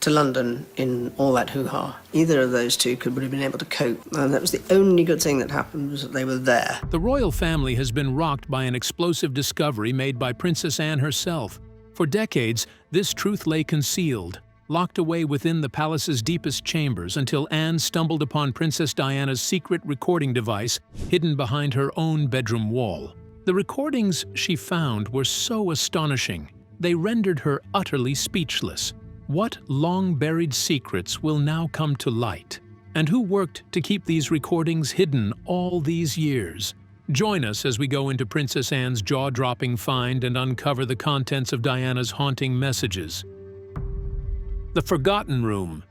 to London in all that hoo-ha. Either of those two would have been able to cope, and that was the only good thing that happened, was that they were there. The royal family has been rocked by an explosive discovery made by Princess Anne herself. For decades, this truth lay concealed, locked away within the palace's deepest chambers until Anne stumbled upon Princess Diana's secret recording device hidden behind her own bedroom wall. The recordings she found were so astonishing, they rendered her utterly speechless. What long-buried secrets will now come to light? And who worked to keep these recordings hidden all these years? Join us as we go into Princess Anne's jaw-dropping find and uncover the contents of Diana's haunting messages. The Forgotten Room.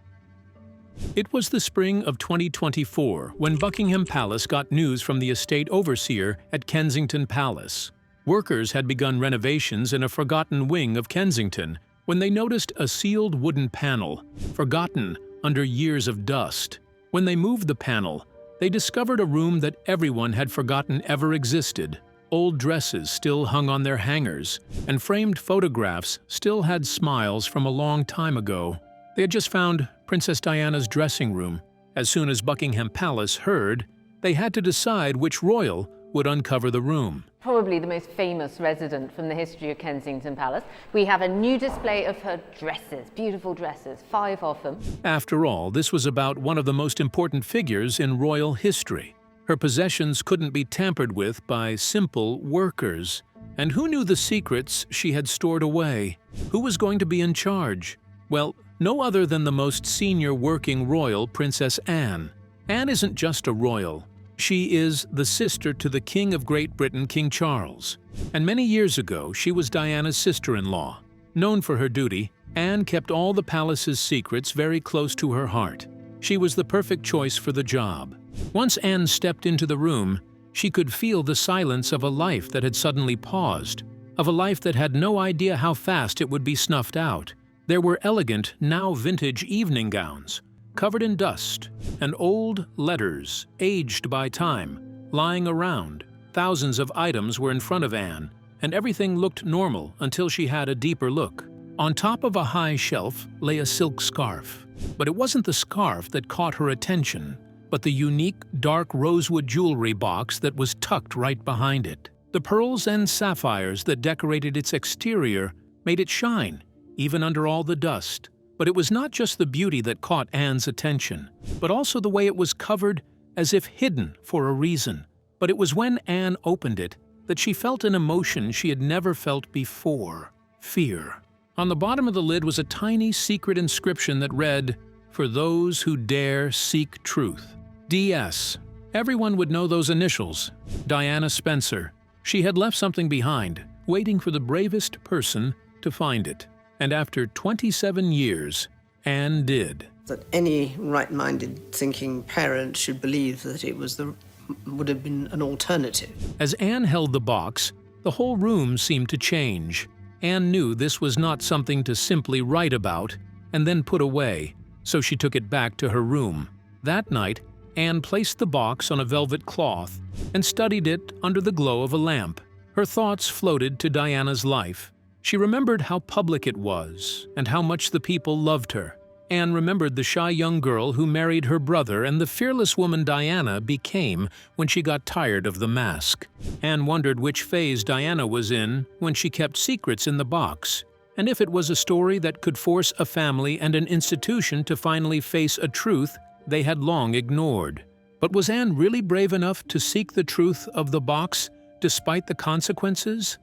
It was the spring of 2024 when Buckingham Palace got news from the estate overseer at Kensington Palace. Workers had begun renovations in a forgotten wing of Kensington when they noticed a sealed wooden panel, forgotten under years of dust. When they moved the panel, they discovered a room that everyone had forgotten ever existed. Old dresses still hung on their hangers, and framed photographs still had smiles from a long time ago. They had just found Princess Diana's dressing room. As soon as Buckingham Palace heard, they had to decide which royal would uncover the room. Probably the most famous resident from the history of Kensington Palace. We have a new display of her dresses, beautiful dresses, 5 of them. After all, this was about one of the most important figures in royal history. Her possessions couldn't be tampered with by simple workers. And who knew the secrets she had stored away? Who was going to be in charge? Well, no other than the most senior working royal, Princess Anne. Anne isn't just a royal. She is the sister to the King of Great Britain, King Charles. And many years ago, she was Diana's sister-in-law. Known for her duty, Anne kept all the palace's secrets very close to her heart. She was the perfect choice for the job. Once Anne stepped into the room, she could feel the silence of a life that had suddenly paused, of a life that had no idea how fast it would be snuffed out. There were elegant, now vintage evening gowns, covered in dust, and old letters, aged by time, lying around. Thousands of items were in front of Anne, and everything looked normal until she had a deeper look. On top of a high shelf lay a silk scarf. But it wasn't the scarf that caught her attention, but the unique dark rosewood jewelry box that was tucked right behind it. The pearls and sapphires that decorated its exterior made it shine, even under all the dust. But it was not just the beauty that caught Anne's attention, but also the way it was covered as if hidden for a reason. But it was when Anne opened it that she felt an emotion she had never felt before: fear. On the bottom of the lid was a tiny secret inscription that read, "For those who dare seek truth." DS. Everyone would know those initials. Diana Spencer. She had left something behind, waiting for the bravest person to find it. And after 27 years, Anne did. That any right-minded thinking parent should believe that it would have been an alternative. As Anne held the box, the whole room seemed to change. Anne knew this was not something to simply write about and then put away, so she took it back to her room. That night, Anne placed the box on a velvet cloth and studied it under the glow of a lamp. Her thoughts floated to Diana's life. She remembered how public it was and how much the people loved her. Anne remembered the shy young girl who married her brother and the fearless woman Diana became when she got tired of the mask. Anne wondered which phase Diana was in when she kept secrets in the box, and if it was a story that could force a family and an institution to finally face a truth they had long ignored. But was Anne really brave enough to seek the truth of the box despite the consequences?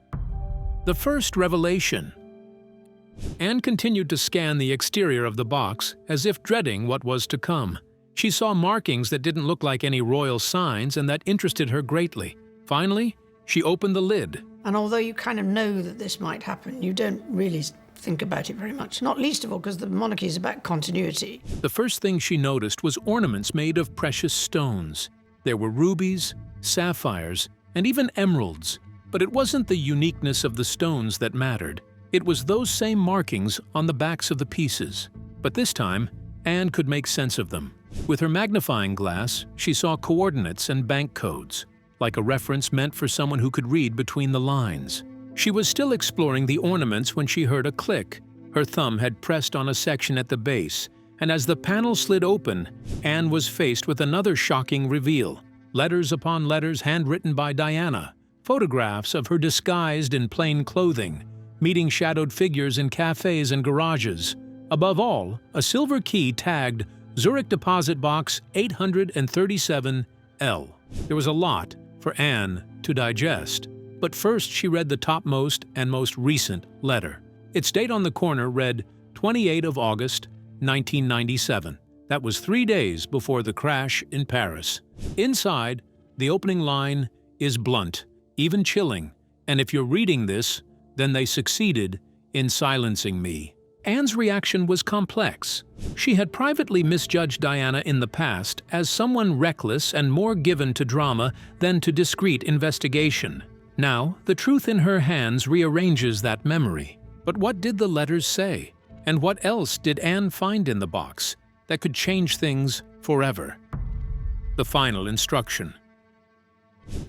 The first revelation. Anne continued to scan the exterior of the box as if dreading what was to come. She saw markings that didn't look like any royal signs and that interested her greatly. Finally, she opened the lid. And although you kind of know that this might happen, you don't really think about it very much, not least of all because the monarchy is about continuity. The first thing she noticed was ornaments made of precious stones. There were rubies, sapphires, and even emeralds. But it wasn't the uniqueness of the stones that mattered. It was those same markings on the backs of the pieces. But this time, Anne could make sense of them. With her magnifying glass, she saw coordinates and bank codes, like a reference meant for someone who could read between the lines. She was still exploring the ornaments when she heard a click. Her thumb had pressed on a section at the base, and as the panel slid open, Anne was faced with another shocking reveal. Letters upon letters handwritten by Diana, photographs of her disguised in plain clothing, meeting shadowed figures in cafes and garages. Above all, a silver key tagged Zurich Deposit Box 837L. There was a lot for Anne to digest, but first she read the topmost and most recent letter. Its date on the corner read 28 of August, 1997. That was 3 days before the crash in Paris. Inside, the opening line is blunt, even chilling, and if you're reading this, then they succeeded in silencing me. Anne's reaction was complex. She had privately misjudged Diana in the past as someone reckless and more given to drama than to discreet investigation. Now, the truth in her hands rearranges that memory. But what did the letters say? And what else did Anne find in the box that could change things forever? The final instruction.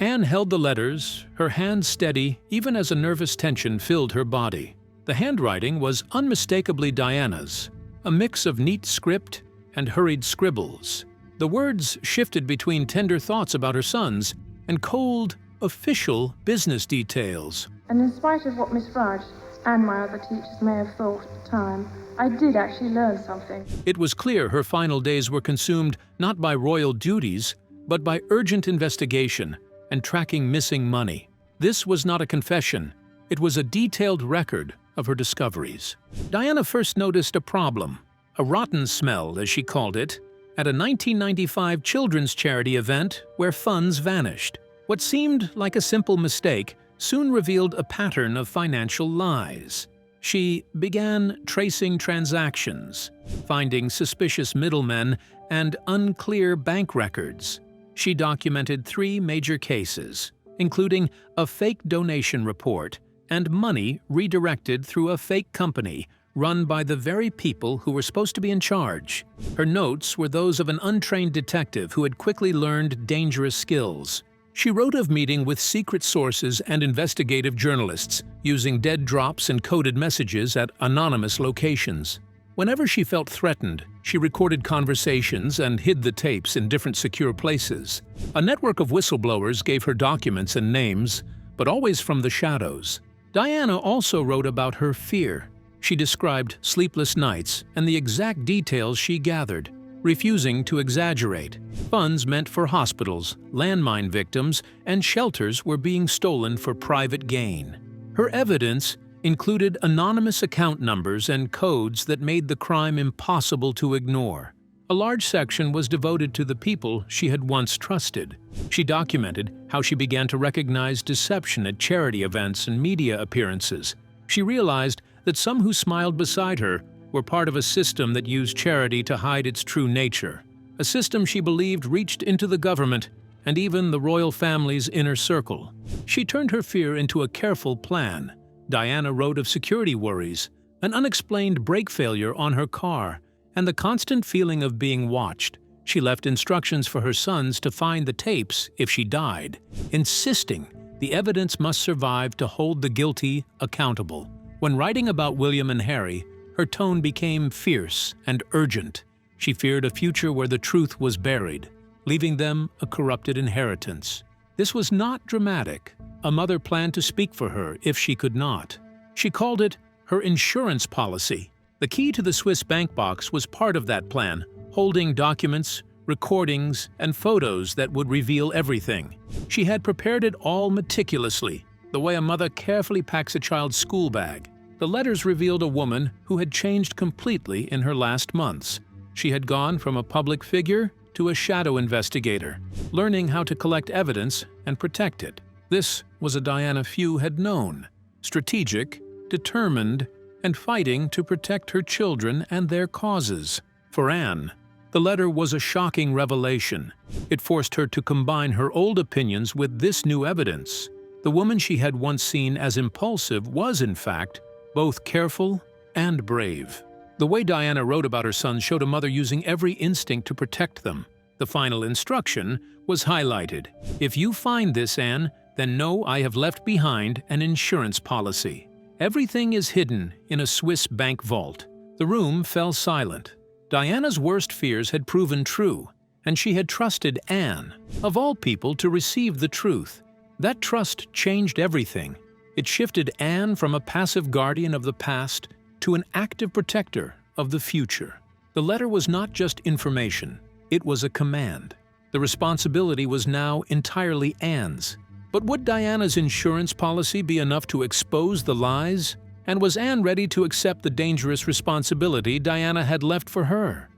Anne held the letters, her hands steady even as a nervous tension filled her body. The handwriting was unmistakably Diana's, a mix of neat script and hurried scribbles. The words shifted between tender thoughts about her sons and cold, official business details. And in spite of what Miss Rudge and my other teachers may have thought at the time, I did actually learn something. It was clear her final days were consumed not by royal duties, but by urgent investigation and tracking missing money. This was not a confession. It was a detailed record of her discoveries. Diana first noticed a problem, a rotten smell, as she called it, at a 1995 children's charity event where funds vanished. What seemed like a simple mistake soon revealed a pattern of financial lies. She began tracing transactions, finding suspicious middlemen and unclear bank records. She documented 3 major cases, including a fake donation report and money redirected through a fake company run by the very people who were supposed to be in charge. Her notes were those of an untrained detective who had quickly learned dangerous skills. She wrote of meeting with secret sources and investigative journalists, using dead drops and coded messages at anonymous locations. Whenever she felt threatened, she recorded conversations and hid the tapes in different secure places. A network of whistleblowers gave her documents and names, but always from the shadows. Diana also wrote about her fear. She described sleepless nights and the exact details she gathered, refusing to exaggerate. Funds meant for hospitals, landmine victims, and shelters were being stolen for private gain. Her evidence included anonymous account numbers and codes that made the crime impossible to ignore. A large section was devoted to the people she had once trusted. She documented how she began to recognize deception at charity events and media appearances. She realized that some who smiled beside her were part of a system that used charity to hide its true nature, a system she believed reached into the government and even the royal family's inner circle. She turned her fear into a careful plan. Diana wrote of security worries, an unexplained brake failure on her car, and the constant feeling of being watched. She left instructions for her sons to find the tapes if she died, insisting the evidence must survive to hold the guilty accountable. When writing about William and Harry, her tone became fierce and urgent. She feared a future where the truth was buried, leaving them a corrupted inheritance. This was not dramatic. A mother planned to speak for her if she could not. She called it her insurance policy. The key to the Swiss bank box was part of that plan, holding documents, recordings, and photos that would reveal everything. She had prepared it all meticulously, the way a mother carefully packs a child's school bag. The letters revealed a woman who had changed completely in her last months. She had gone from a public figure to a shadow investigator, learning how to collect evidence and protect it. This was a Diana few had known, strategic, determined, and fighting to protect her children and their causes. For Anne, the letter was a shocking revelation. It forced her to combine her old opinions with this new evidence. The woman she had once seen as impulsive was, in fact, both careful and brave. The way Diana wrote about her sons showed a mother using every instinct to protect them. The final instruction was highlighted. If you find this, Anne, then know I have left behind an insurance policy. Everything is hidden in a Swiss bank vault. The room fell silent. Diana's worst fears had proven true, and she had trusted Anne, of all people, to receive the truth. That trust changed everything. It shifted Anne from a passive guardian of the past to an active protector of the future. The letter was not just information, it was a command. The responsibility was now entirely Anne's. But would Diana's insurance policy be enough to expose the lies? And was Anne ready to accept the dangerous responsibility Diana had left for her?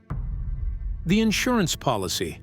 The insurance policy.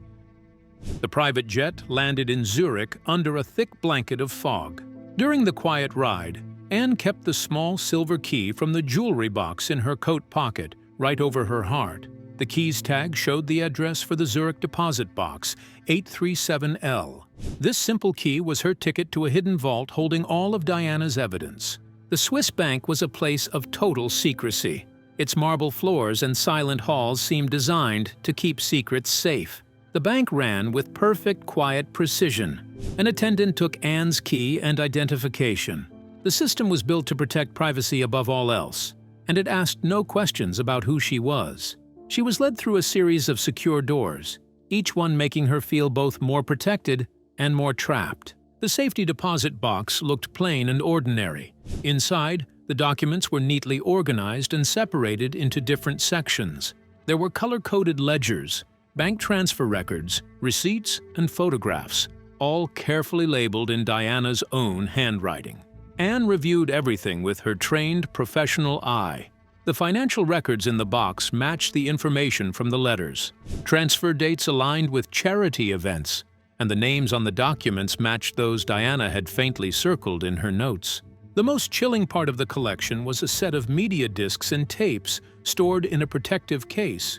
The private jet landed in Zurich under a thick blanket of fog. During the quiet ride, Anne kept the small silver key from the jewelry box in her coat pocket, right over her heart. The key's tag showed the address for the Zurich deposit box, 837L. This simple key was her ticket to a hidden vault holding all of Diana's evidence. The Swiss bank was a place of total secrecy. Its marble floors and silent halls seemed designed to keep secrets safe. The bank ran with perfect, quiet precision. An attendant took Anne's key and identification. The system was built to protect privacy above all else, and it asked no questions about who she was. She was led through a series of secure doors, each one making her feel both more protected and more trapped. The safety deposit box looked plain and ordinary. Inside, the documents were neatly organized and separated into different sections. There were color-coded ledgers, bank transfer records, receipts, and photographs, all carefully labeled in Diana's own handwriting. Anne reviewed everything with her trained professional eye. The financial records in the box matched the information from the letters. Transfer dates aligned with charity events, and the names on the documents matched those Diana had faintly circled in her notes. The most chilling part of the collection was a set of media discs and tapes stored in a protective case.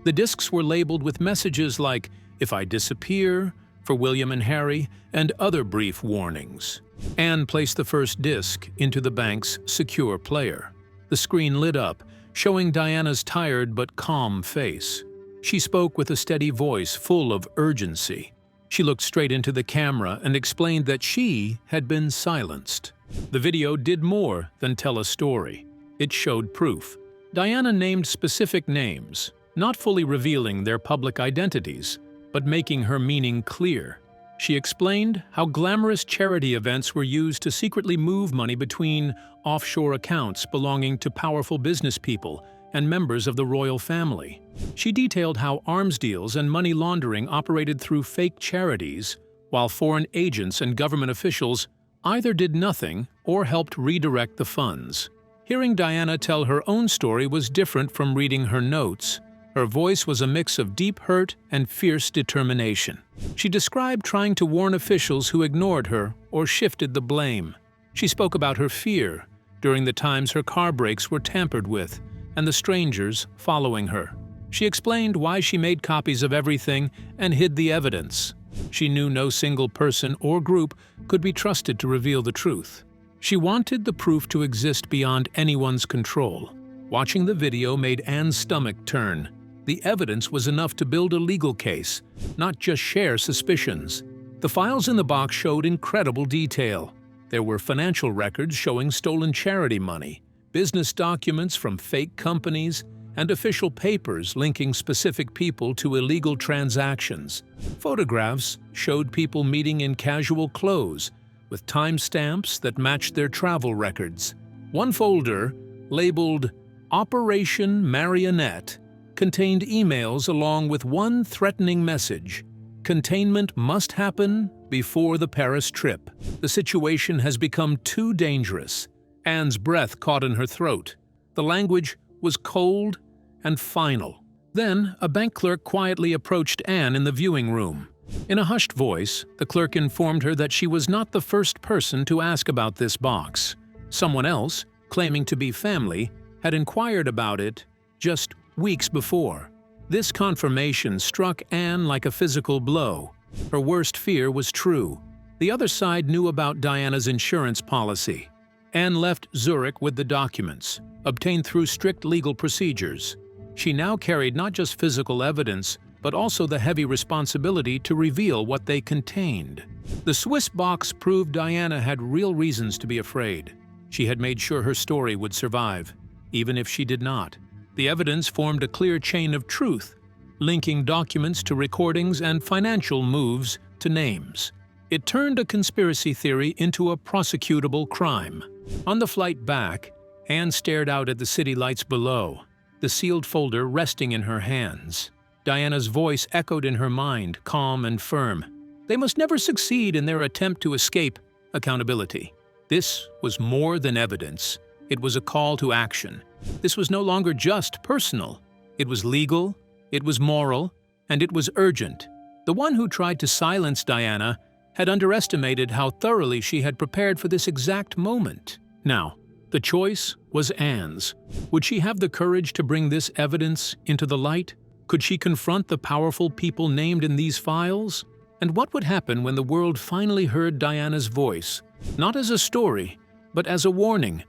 The discs were labeled with messages like, "If I disappear," "For William and Harry," and other brief warnings. Anne placed the first disc into the bank's secure player. The screen lit up, showing Diana's tired but calm face. She spoke with a steady voice full of urgency. She looked straight into the camera and explained that she had been silenced. The video did more than tell a story. It showed proof. Diana named specific names, not fully revealing their public identities, but making her meaning clear. She explained how glamorous charity events were used to secretly move money between offshore accounts belonging to powerful business people and members of the royal family. She detailed how arms deals and money laundering operated through fake charities, while foreign agents and government officials either did nothing or helped redirect the funds. Hearing Diana tell her own story was different from reading her notes. Her voice was a mix of deep hurt and fierce determination. She described trying to warn officials who ignored her or shifted the blame. She spoke about her fear during the times her car brakes were tampered with and the strangers following her. She explained why she made copies of everything and hid the evidence. She knew no single person or group could be trusted to reveal the truth. She wanted the proof to exist beyond anyone's control. Watching the video made Anne's stomach turn. The evidence was enough to build a legal case, not just share suspicions. The files in the box showed incredible detail. There were financial records showing stolen charity money, business documents from fake companies, and official papers linking specific people to illegal transactions. Photographs showed people meeting in casual clothes, with timestamps that matched their travel records. One folder, labeled Operation Marionette, contained emails along with one threatening message: containment must happen before the Paris trip. The situation has become too dangerous. Anne's breath caught in her throat. The language was cold and final. Then, a bank clerk quietly approached Anne in the viewing room. In a hushed voice, the clerk informed her that she was not the first person to ask about this box. Someone else, claiming to be family, had inquired about it just weeks before. This confirmation struck Anne like a physical blow. Her worst fear was true. The other side knew about Diana's insurance policy. Anne left Zurich with the documents, obtained through strict legal procedures. She now carried not just physical evidence, but also the heavy responsibility to reveal what they contained. The Swiss box proved Diana had real reasons to be afraid. She had made sure her story would survive, even if she did not. The evidence formed a clear chain of truth, linking documents to recordings and financial moves to names. It turned a conspiracy theory into a prosecutable crime. On the flight back, Anne stared out at the city lights below, the sealed folder resting in her hands. Diana's voice echoed in her mind, calm and firm. They must never succeed in their attempt to escape accountability. This was more than evidence. It was a call to action. This was no longer just personal. It was legal, it was moral, and it was urgent. The one who tried to silence Diana had underestimated how thoroughly she had prepared for this exact moment. Now, the choice was Anne's. Would she have the courage to bring this evidence into the light? Could she confront the powerful people named in these files? And what would happen when the world finally heard Diana's voice, not as a story, but as a warning,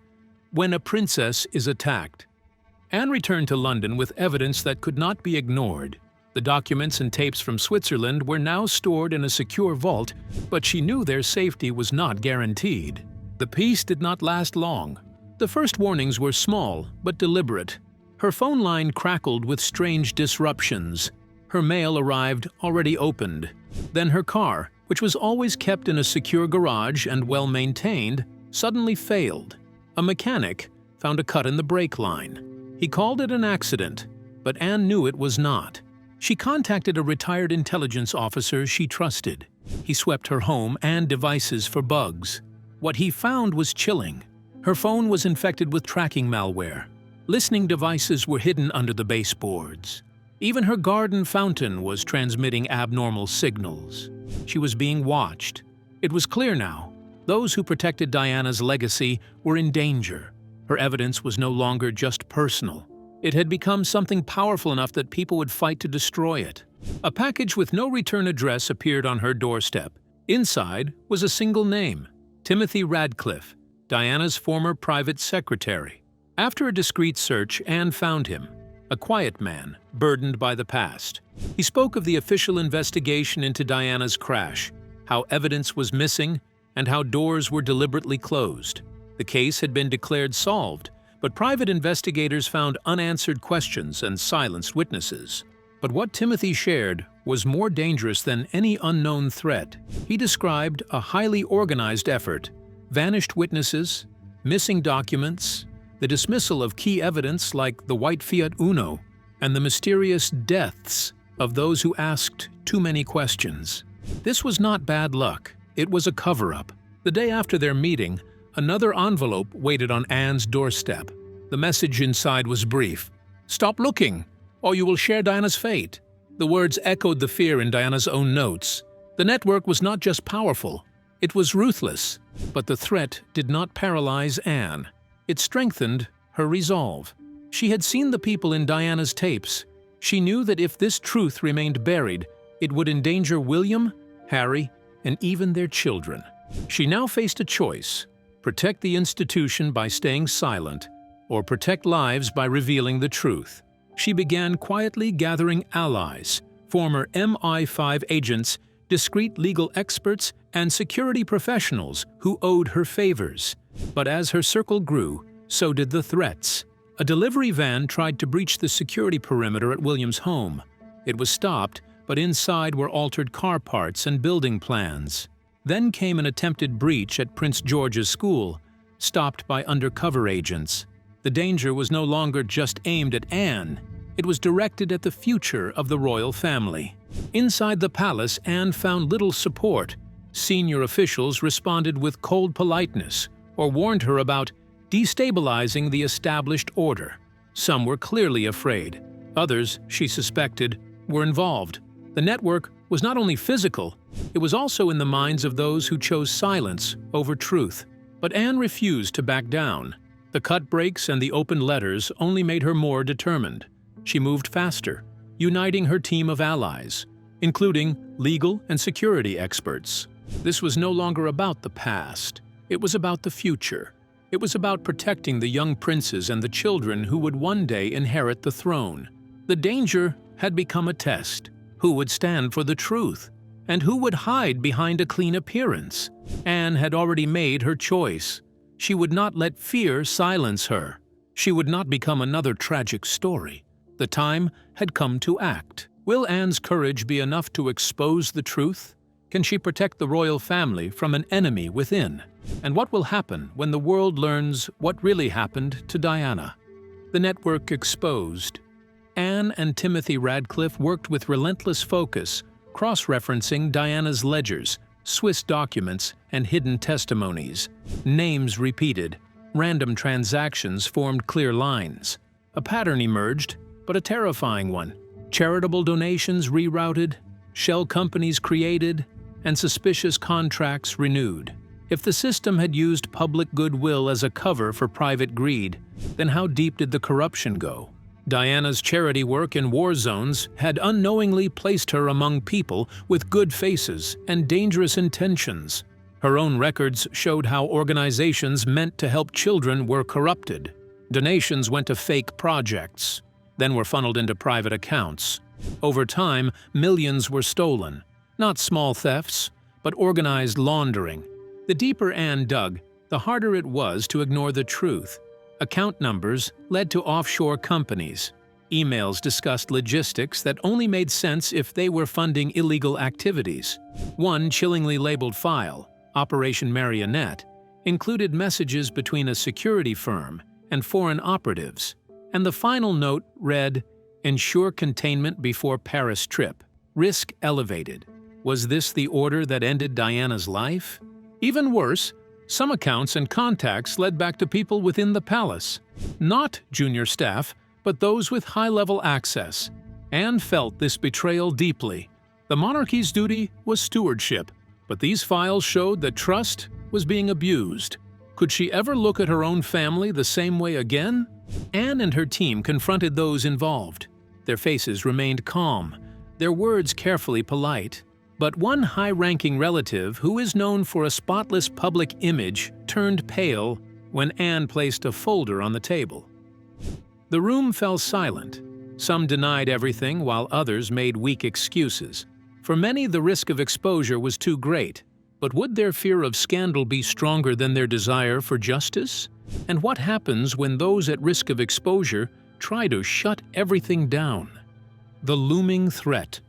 when a princess is attacked? Anne returned to London with evidence that could not be ignored. The documents and tapes from Switzerland were now stored in a secure vault, but she knew their safety was not guaranteed. The peace did not last long. The first warnings were small but deliberate. Her phone line crackled with strange disruptions. Her mail arrived already opened. Then her car, which was always kept in a secure garage and well-maintained, suddenly failed. A mechanic found a cut in the brake line. He called it an accident, but Anne knew it was not. She contacted a retired intelligence officer she trusted. He swept her home and devices for bugs. What he found was chilling. Her phone was infected with tracking malware. Listening devices were hidden under the baseboards. Even her garden fountain was transmitting abnormal signals. She was being watched. It was clear now. Those who protected Diana's legacy were in danger. Her evidence was no longer just personal. It had become something powerful enough that people would fight to destroy it. A package with no return address appeared on her doorstep. Inside was a single name: Timothy Radcliffe, Diana's former private secretary. After a discreet search, Anne found him, a quiet man, burdened by the past. He spoke of the official investigation into Diana's crash, how evidence was missing, and how doors were deliberately closed. The case had been declared solved, but private investigators found unanswered questions and silenced witnesses. But what Timothy shared was more dangerous than any unknown threat. He described a highly organized effort, vanished witnesses, missing documents, the dismissal of key evidence like the white Fiat Uno, and the mysterious deaths of those who asked too many questions. This was not bad luck. It was a cover-up. The day after their meeting, another envelope waited on Anne's doorstep. The message inside was brief: "Stop looking, or you will share Diana's fate." The words echoed the fear in Diana's own notes. The network was not just powerful, it was ruthless. But the threat did not paralyze Anne. It strengthened her resolve. She had seen the people in Diana's tapes. She knew that if this truth remained buried, it would endanger William, Harry, and even their children. She now faced a choice: protect the institution by staying silent, or protect lives by revealing the truth. She began quietly gathering allies, former MI5 agents, discreet legal experts, and security professionals who owed her favors. But as her circle grew, so did the threats. A delivery van tried to breach the security perimeter at William's home. It was stopped, but inside were altered car parts and building plans. Then came an attempted breach at Prince George's school, stopped by undercover agents. The danger was no longer just aimed at Anne. It was directed at the future of the royal family. Inside the palace, Anne found little support. Senior officials responded with cold politeness or warned her about destabilizing the established order. Some were clearly afraid. Others, she suspected, were involved. The network was not only physical, it was also in the minds of those who chose silence over truth. But Anne refused to back down. The cut breaks and the open letters only made her more determined. She moved faster, uniting her team of allies, including legal and security experts. This was no longer about the past. It was about the future. It was about protecting the young princes and the children who would one day inherit the throne. The danger had become a test. Who would stand for the truth? And who would hide behind a clean appearance? Anne had already made her choice. She would not let fear silence her. She would not become another tragic story. The time had come to act. Will Anne's courage be enough to expose the truth? Can she protect the royal family from an enemy within? And what will happen when the world learns what really happened to Diana? The network exposed. Anne and Timothy Radcliffe worked with relentless focus, cross-referencing Diana's ledgers, Swiss documents, and hidden testimonies. Names repeated. Random transactions formed clear lines. A pattern emerged, but a terrifying one. Charitable donations rerouted, shell companies created, and suspicious contracts renewed. If the system had used public goodwill as a cover for private greed, then how deep did the corruption go? Diana's charity work in war zones had unknowingly placed her among people with good faces and dangerous intentions. Her own records showed how organizations meant to help children were corrupted. Donations went to fake projects, then were funneled into private accounts. Over time, millions were stolen. Not small thefts, but organized laundering. The deeper Anne dug, the harder it was to ignore the truth. Account numbers led to offshore companies. Emails discussed logistics that only made sense if they were funding illegal activities. One chillingly labeled file, Operation Marionette, included messages between a security firm and foreign operatives. And the final note read, "Ensure containment before Paris trip. Risk elevated." Was this the order that ended Diana's life? Even worse, some accounts and contacts led back to people within the palace. Not junior staff, but those with high-level access. Anne felt this betrayal deeply. The monarchy's duty was stewardship, but these files showed that trust was being abused. Could she ever look at her own family the same way again? Anne and her team confronted those involved. Their faces remained calm, their words carefully polite. But one high-ranking relative, who is known for a spotless public image, turned pale when Anne placed a folder on the table. The room fell silent. Some denied everything, while others made weak excuses. For many, the risk of exposure was too great. But would their fear of scandal be stronger than their desire for justice? And what happens when those at risk of exposure try to shut everything down? The looming threat.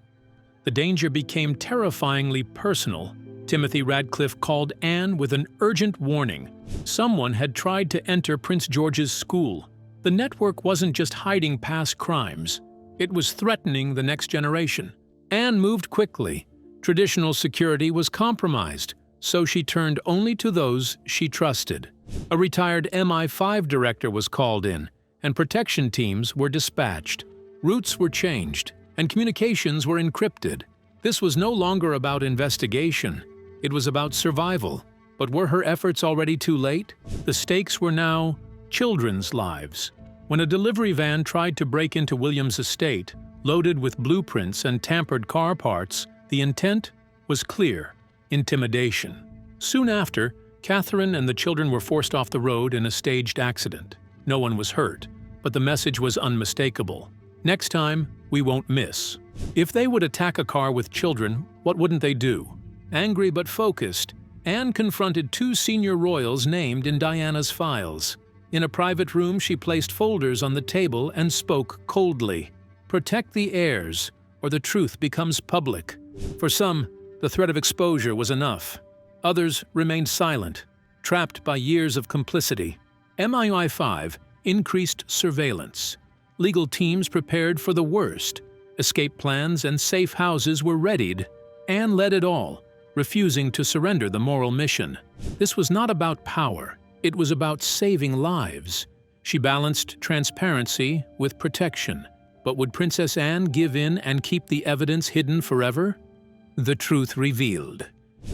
The danger became terrifyingly personal. Timothy Radcliffe called Anne with an urgent warning. Someone had tried to enter Prince George's school. The network wasn't just hiding past crimes. It was threatening the next generation. Anne moved quickly. Traditional security was compromised, so she turned only to those she trusted. A retired MI5 director was called in, and protection teams were dispatched. Routes were changed, and communications were encrypted. This was no longer about investigation. It was about survival. But were her efforts already too late? The stakes were now children's lives. When a delivery van tried to break into William's estate, loaded with blueprints and tampered car parts, the intent was clear: intimidation. Soon after, Catherine and the children were forced off the road in a staged accident. No one was hurt, but the message was unmistakable. Next time, we won't miss. If they would attack a car with children, what wouldn't they do? Angry but focused, Anne confronted two senior royals named in Diana's files. In a private room, she placed folders on the table and spoke coldly. Protect the heirs, or the truth becomes public. For some, the threat of exposure was enough. Others remained silent, trapped by years of complicity. MI5 increased surveillance. Legal teams prepared for the worst. Escape plans and safe houses were readied. Anne led it all, refusing to surrender the moral mission. This was not about power. It was about saving lives. She balanced transparency with protection. But would Princess Anne give in and keep the evidence hidden forever? The truth revealed.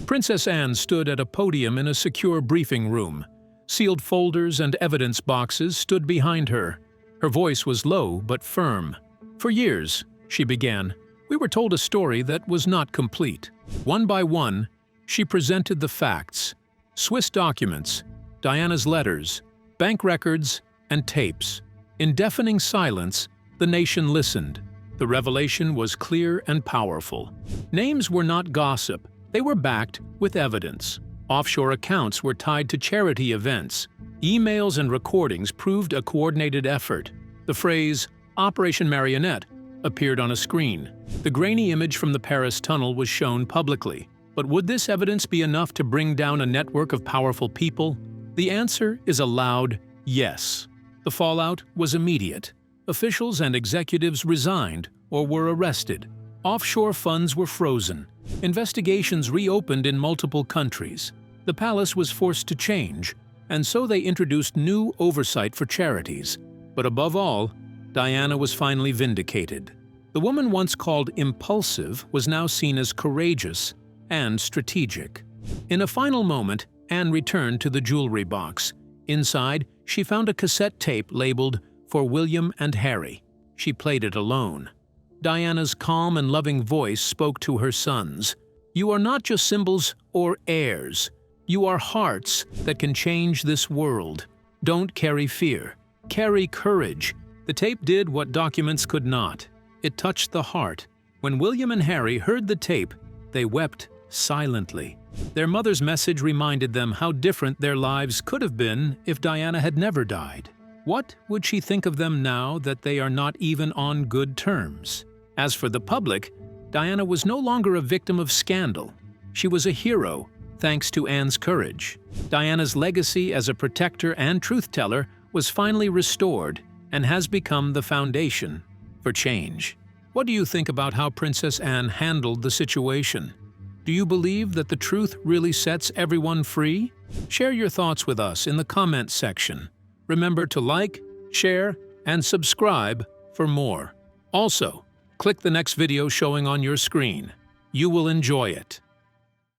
Princess Anne stood at a podium in a secure briefing room. Sealed folders and evidence boxes stood behind her. Her voice was low but firm. For years, she began, we were told a story that was not complete. One by one, she presented the facts. Swiss documents, Diana's letters, bank records, and tapes. In deafening silence, the nation listened. The revelation was clear and powerful. Names were not gossip, they were backed with evidence. Offshore accounts were tied to charity events. Emails and recordings proved a coordinated effort. The phrase, Operation Marionette, appeared on a screen. The grainy image from the Paris tunnel was shown publicly. But would this evidence be enough to bring down a network of powerful people? The answer is a loud yes. The fallout was immediate. Officials and executives resigned or were arrested. Offshore funds were frozen. Investigations reopened in multiple countries. The palace was forced to change, and so they introduced new oversight for charities. But above all, Diana was finally vindicated. The woman once called impulsive was now seen as courageous and strategic. In a final moment, Anne returned to the jewelry box. Inside, she found a cassette tape labeled "For William and Harry." She played it alone. Diana's calm and loving voice spoke to her sons. "You are not just symbols or heirs. You are hearts that can change this world. Don't carry fear. Carry courage." The tape did what documents could not. It touched the heart. When William and Harry heard the tape, they wept silently. Their mother's message reminded them how different their lives could have been if Diana had never died. What would she think of them now that they are not even on good terms? As for the public, Diana was no longer a victim of scandal. She was a hero, thanks to Anne's courage. Diana's legacy as a protector and truth-teller was finally restored and has become the foundation for change. What do you think about how Princess Anne handled the situation? Do you believe that the truth really sets everyone free? Share your thoughts with us in the comments section. Remember to like, share, and subscribe for more. Also, click the next video showing on your screen. You will enjoy it.